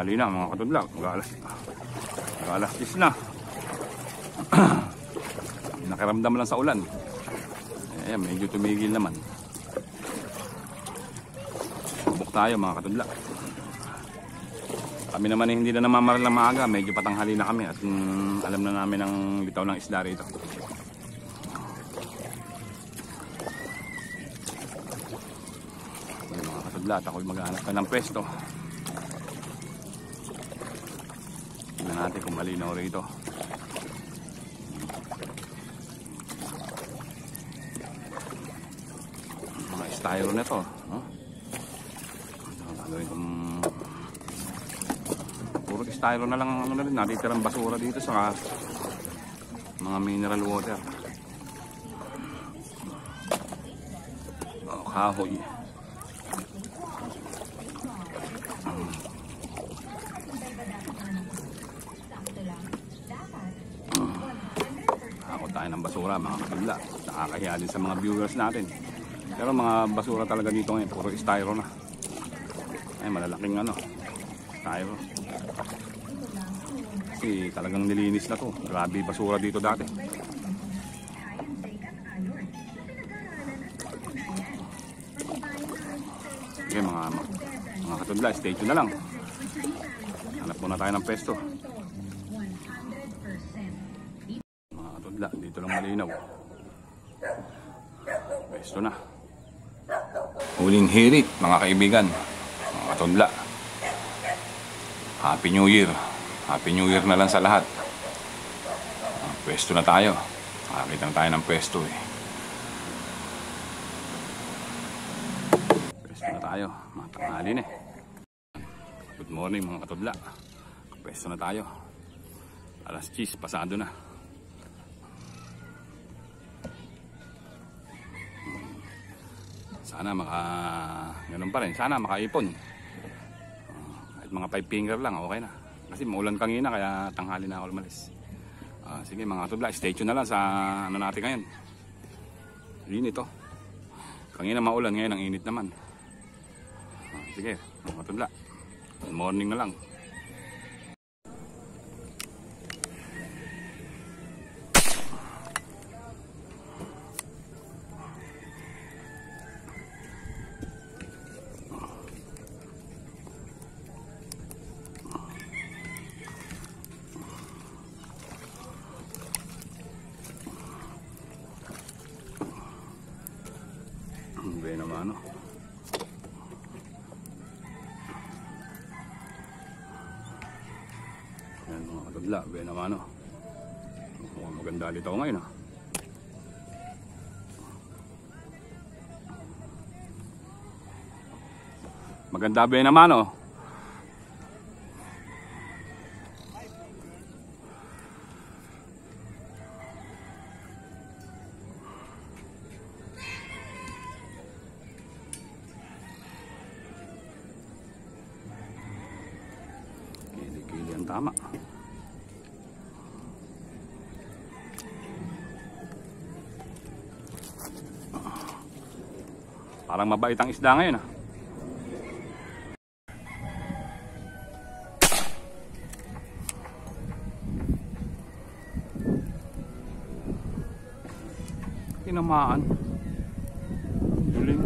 Tanghali na mga katudla, mag-alas 10 na. Nakiramdam lang sa ulan. Ayan, medyo tumigil naman. Subok tayo mga katudla. Kami naman hindi na namamaral na maaga, medyo patanghali na kami at alam na namin ang bitaw ng isda rito. Ayan, mga katudla, ako'y maghanap ka ng pwesto. Tignan natin kung malinaw rito. Mga styro na to, no? Puro styro na lang ang ano na rin, natitirang basura dito sa mga mineral water. Kahoy. Ako tayo ng basura mga katudla. Nakakahiya din sa mga viewers natin. Pero mga basura talaga dito ngayon, puro styro na. Ay, malalaking ano, styro. Kasi talagang nilinis na to. Grabe basura dito dati. Okay mga katudla, stay tuned na lang. Hanap muna tayo ng pwesto. Mga katudla, dito lang malinaw. Pwesto na. Huling hirit mga kaibigan, mga katudla. Happy New Year. Happy New Year na lang sa lahat. Pwesto na tayo. Nakakita na tayo ng pwesto eh. Pwesto na tayo. Mga tanghali na eh. Good morning mga katudla. Pwesto na tayo. Alas 10, pasado na. Sana ganun pa rin. Sana makaipon. Kahit mga 5 finger lang, okay na. Kasi maulan kanina kaya tanghali na ako lumalis. Sige mga katudla, stay tuned na lang sa ano natin ngayon. Init to. Kanina maulan, ngayon ang init naman. Sige mga katudla, good morning na lang. Be naman ano. Yan mga katudla, be naman ano. Mukhang maganda dito ako ngayon Maganda be naman oh. Tama. Parang mabait ang isda ngayon Tinamaan. Duling.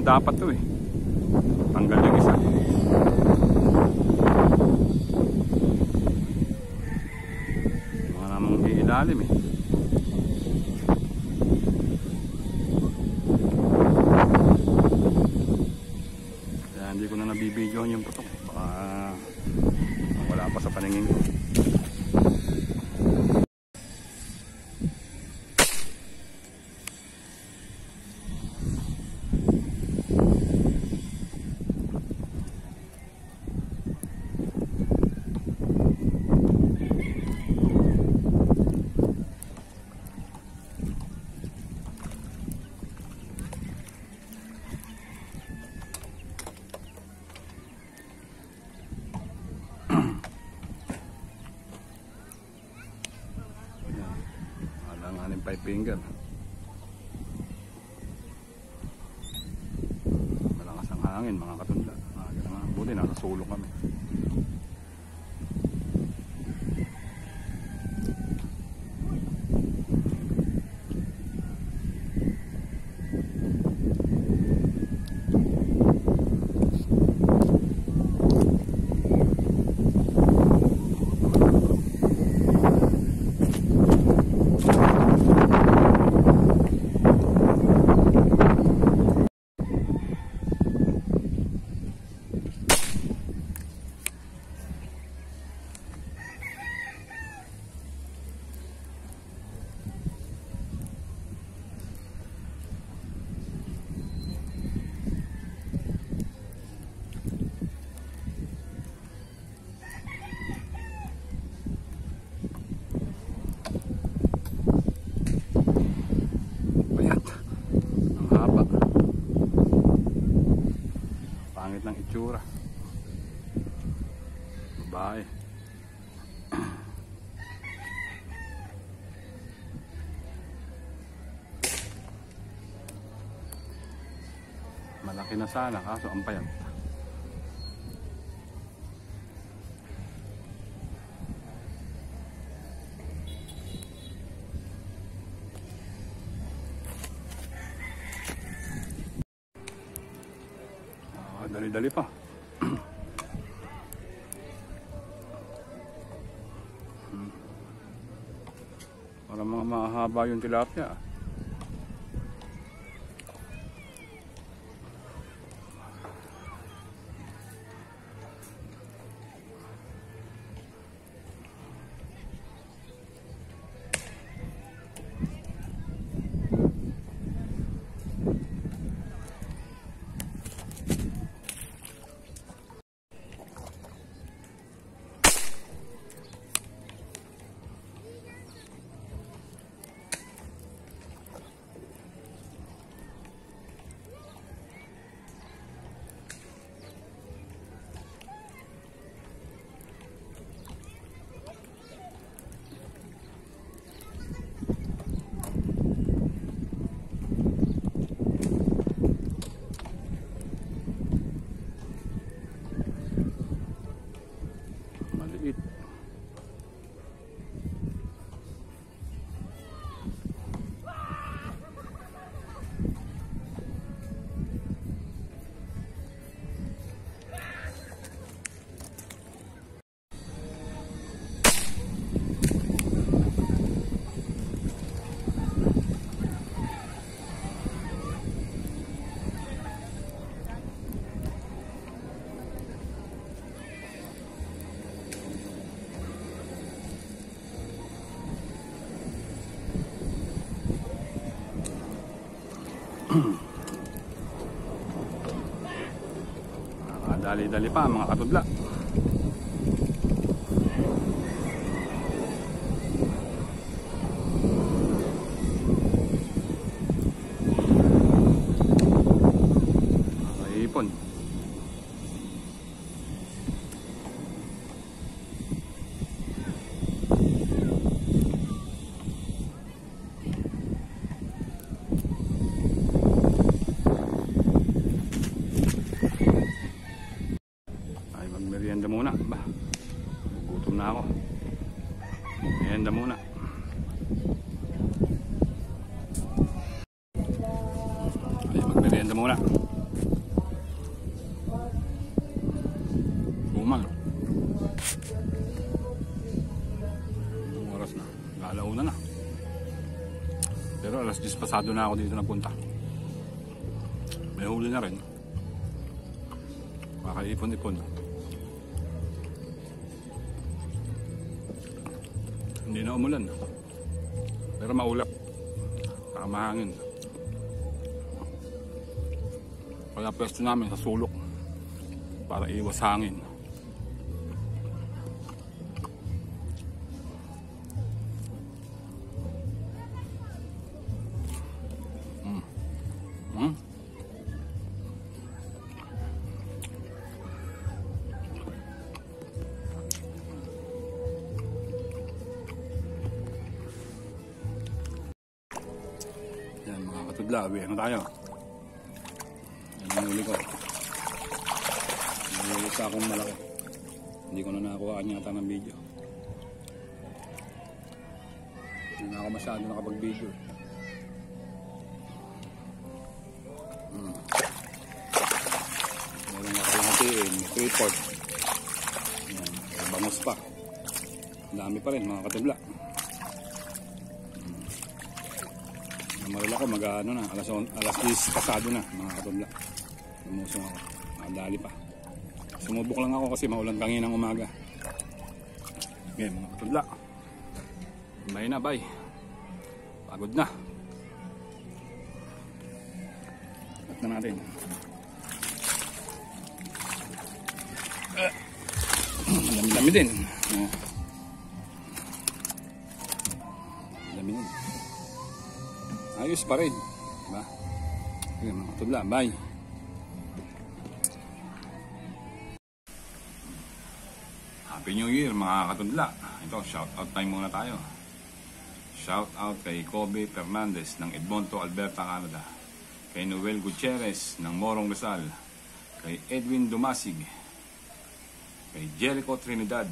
lang dapat to eh. Tanggal yung isa. Mga namang ilalim eh. Kaya hindi ko na nabibidyohan yung putok. Baka wala pa sa paningin ko. Alanganin 5 finger. Malakas ang hangin mga katunda. Buti nasa sulok kami. Pangit ng itsura. Babae. Malaki na sana kaso ang payat. Dali-dali pa. Para mga mahaba yung tilapia. Maliit. Dali-dali pa mga katudla. May ipon. Merienda muna ba? Gutom na ako. Merienda muna. Ay, magmerienda muna. Alauna na. Pero alas 10 pasado na ako dito napunta. May huli na rin. Kakaipon-ipon. Hindi na umulan. Pero maulap. Saka mahangin. Kaya pwesto namin sa sulok para iwas hangin. Yan mga katudla, uwi na tayo. Yan ang huli ko. May isa akong malaki. Hindi ko na nakakuhaan yata ng video. Hindi na ako masyado nakapag-video. Meron na kalahatiin, may 3/4. Yan, bangos pa. Dami pa rin mga katudla. Marila ko mag-ano na, alas 10 pasado na mga katudla. Lumusong ako, nakadali pa. Sumubok lang ako kasi maulan kanginang umaga. Ngayon mga katudla, bye na, bye. Pagod na. At na natin. Dami-dami din. Dami din. Ayos pa rin, diba? Ayan mga katudla, bye. Happy New Year mga katudla. Ito, shout out time muna tayo. Shout out kay Kobe Fernandez ng Edmonton, Alberta, Canada. Kay Noel Gutierrez ng Morong Rizal. Kay Edwin Dumasig. Kay Jericho Trinidad.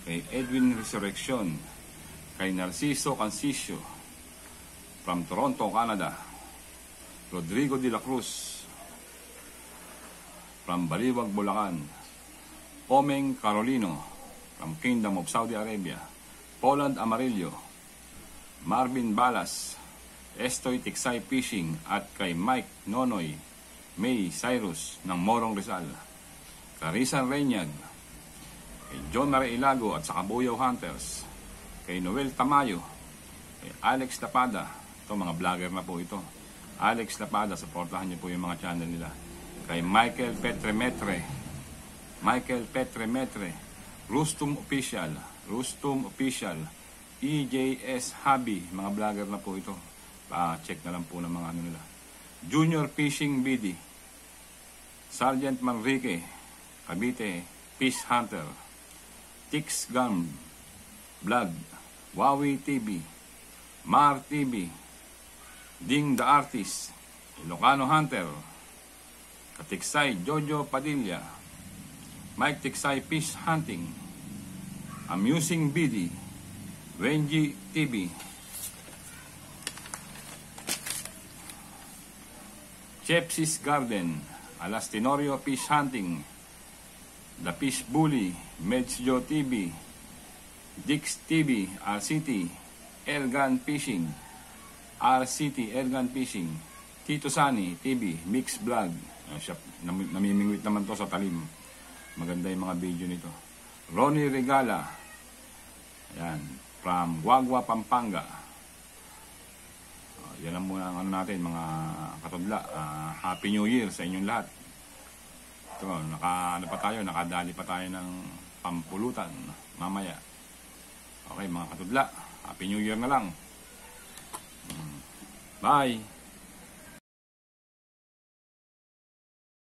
Kay Edwin Resurrection. Kay Narciso Cancicio from Toronto, Canada. Rodrigo de la Cruz from Baliwag, Bulacan. Omeng Carolino from Kingdom of Saudi Arabia. Poland Amarillo. Marvin Balas, Estoy Tiksay Fishing at kay Mike Nonoy May Cyrus ng Morong Rizal. Carissa Renyag, kay John Marie Ilago at sa Kabuyaw Hunters. Kay Noel Tamayo, kay Alex Tapada. Ito, mga vlogger na po ito. Alex Lapada, supportahan niyo po yung mga channel nila. Kay Michael Petremetre, Rustum Official, EJS Hobby, mga vlogger na po ito. Check na lang po ng mga ano nila. Junior Fishing BD, Sergeant Manrique, Cavite, Fish Hunter, Tix Gum, Vlog, Wawi TV, Mar TV, Ding the Artist, Ilocano Hunter, Katiksay Jojo Padilla, Mike Tiksay Fish Hunting, Amusing BD, Wenji TV, Chepsis Garden, Alas Tenorio Fish Hunting, The Fish Bully, Medsjo TV, Dix TV, RCT, Elgan Fishing, RCT, Elgan Fishing, Tito Sani TV, Mix Vlog. Namimingwit naman to sa talim. Maganda yung mga video nito. Ronnie Regala, ayan, from Guagua, Pampanga. Yan ang muna ang ano natin mga katudla. Happy New Year sa inyong lahat. Ito, nakadali pa tayo ng pampulutan mamaya. Okay mga katudla, Happy New Year na lang. Bye!